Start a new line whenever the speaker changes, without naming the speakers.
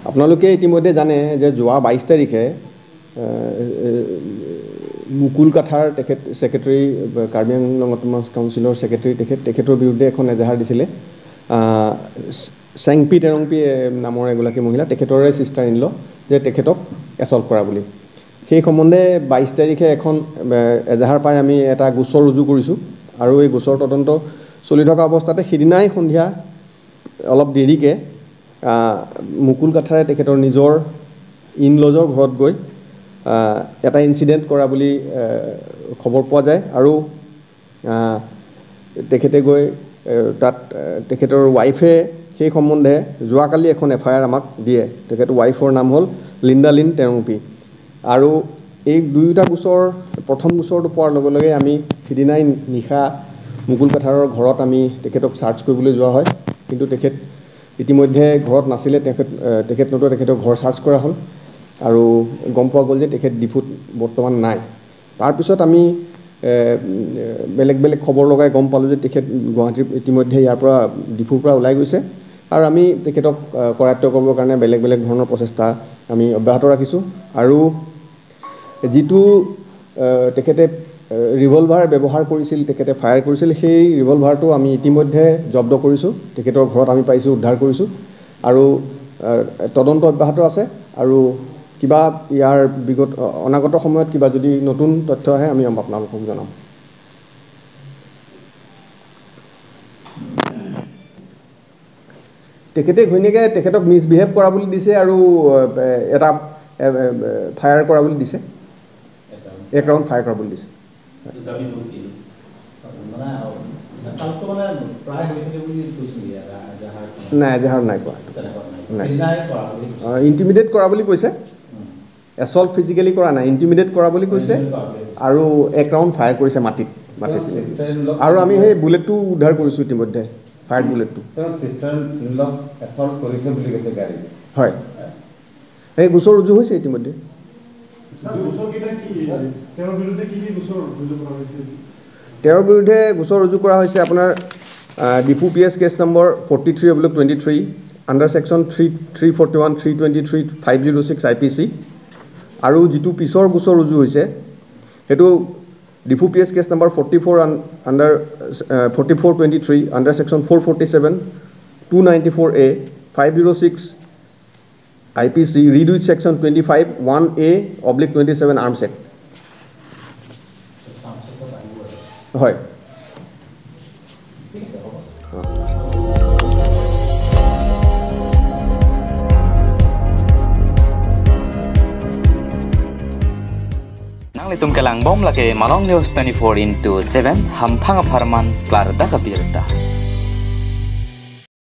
আপোনালোকে ইতিমধ্যে জানে যে যোৱা 22 তাৰিখে মুকুল কাথাৰ তেখেত সেক্ৰেটাৰী কাৰ্বি আংলং অটোনমাস কাউন্সিলৰ সেক্ৰেটাৰী তেখেতৰ বিৰুদ্ধে এখন এজাহাৰ দিছিলে চেংপি তেৰংপি নামৰ এগৰাকী মহিলা তেখেতৰে সিস্টাৰ ইন ল যে তেখেতক এছল্ট কৰা বুলি সেই সম্বন্ধে 22 তাৰিখে এখন এজাহাৰ পাই আমি এটা গোচৰ ৰুজু কৰিছো আৰু এই গোচৰ তদন্ত চলি থকা অৱস্থাতে সিদিনাই সন্ধিয়া অলপ দেৰিকে মুকুল কাথাৰে তেখেতৰ নিজৰ ইন লজৰ ঘৰত গৈ এটা ইনসিডেন্ট কৰা বুলি খবৰ পোৱা যায় আৰু তেখেতে গৈ তাত তেখেতৰ ওয়াইফে সেই সম্বন্ধে যোৱাকালি এখন এফআইআৰ আমাক দিয়ে তেখেতৰ ওয়াইফৰ নাম হ'ল লিন্ডালিন তেৰংপি আৰু এই দুইটা গোচৰ প্ৰথম গোচৰটো পোৱাৰ লগে লগে আমি সিদিনাই নিশা মুকুল কাথাৰৰ ঘৰত আমি তেখেতক সাৰ্চ কৰিবলৈ যোৱা হয় কিন্তু তেখেত ইতিমধ্যে ঘৰত নাছিলে তেখেতৰ ঘৰ সাৰ্চ কৰা হ'ল আৰু গম পোৱা গ'ল যে তেখেত ডিফুত বৰ্তমান নাই তাৰ পিছত আমি বেলেগ খবৰ লগাই গম পালো যে তেখেত গুৱাহাটীৰ ইতিমধ্যে ইয়াৰ পৰা ডিফুৰ পৰা ওলাই গৈছে আৰু আমি তেখেতক কৰায়ত্ব কৰিবৰ কাৰণে বেলেগ ধৰণৰ প্ৰচেষ্টা আমি অব্যাহত ৰাখিছো আৰু যেটো তেখেতে ৰিভলভাৰ ব্যৱহাৰ কৰিছিল তেখেতে ফায়াৰ কৰিছিল সেই ৰিভলভাৰটো আমি ইতিমধ্যে জব্দ কৰিছো তেখেতৰ ঘৰত আমি পাইছো উদ্ধাৰ কৰিছো আৰু তদন্ত অব্যাহত আছে আৰু কিবা ইয়াৰ বিগত অনাগত সময়ত কিবা যদি নতুন তথ্য আহে আমি আপোনালোকক জনাম তেখেতে ঘৈণীয়েকে তেখেতক মিসবিহেভ কৰা বুলি দিছে আৰু এটা ফায়াৰ কৰা বুলি দিছে এক ৰাউণ্ড ফায়াৰ কৰা বুলি দিছে নাই এজাহাৰ নাই কোৱা ইন্টিমিডেট কৰা বুলি কৈছে এছল্ট ফিজিক্যালি কৰা নাই ইন্টিমিডেট কৰা বুলি কৈছে আৰু এক ৰাউণ্ড ফায়াৰ কৰিছে মাটিত আৰু আমি সেই বুলেটটো উদ্ধাৰ কৰিছো ইতিমধ্যে ফায়াৰ বুলেটটো
সিস্টাৰ ইন ল এছল্ট কৰিছে বুলি কৈছে গাড়ী
হয় এই গোচৰ ৰুজু হৈছে ইতিমধ্যে তেওঁৰ বিৰুদ্ধে গোচৰ ৰুজু কৰা হৈছে আপোনাৰ Diphu PS case number 43/23 under section 341 323 506 IPC আৰু যেটো পিছৰ গোচৰ ৰুজু হৈছে হেতু Diphu PS case number 44 under 44/23 under section 447 294A 506 IPC read with section 25 1A/27 Arms Act হয়
nang litum kelang bom lake malong news 24/7 hampang aparman klar da kabirta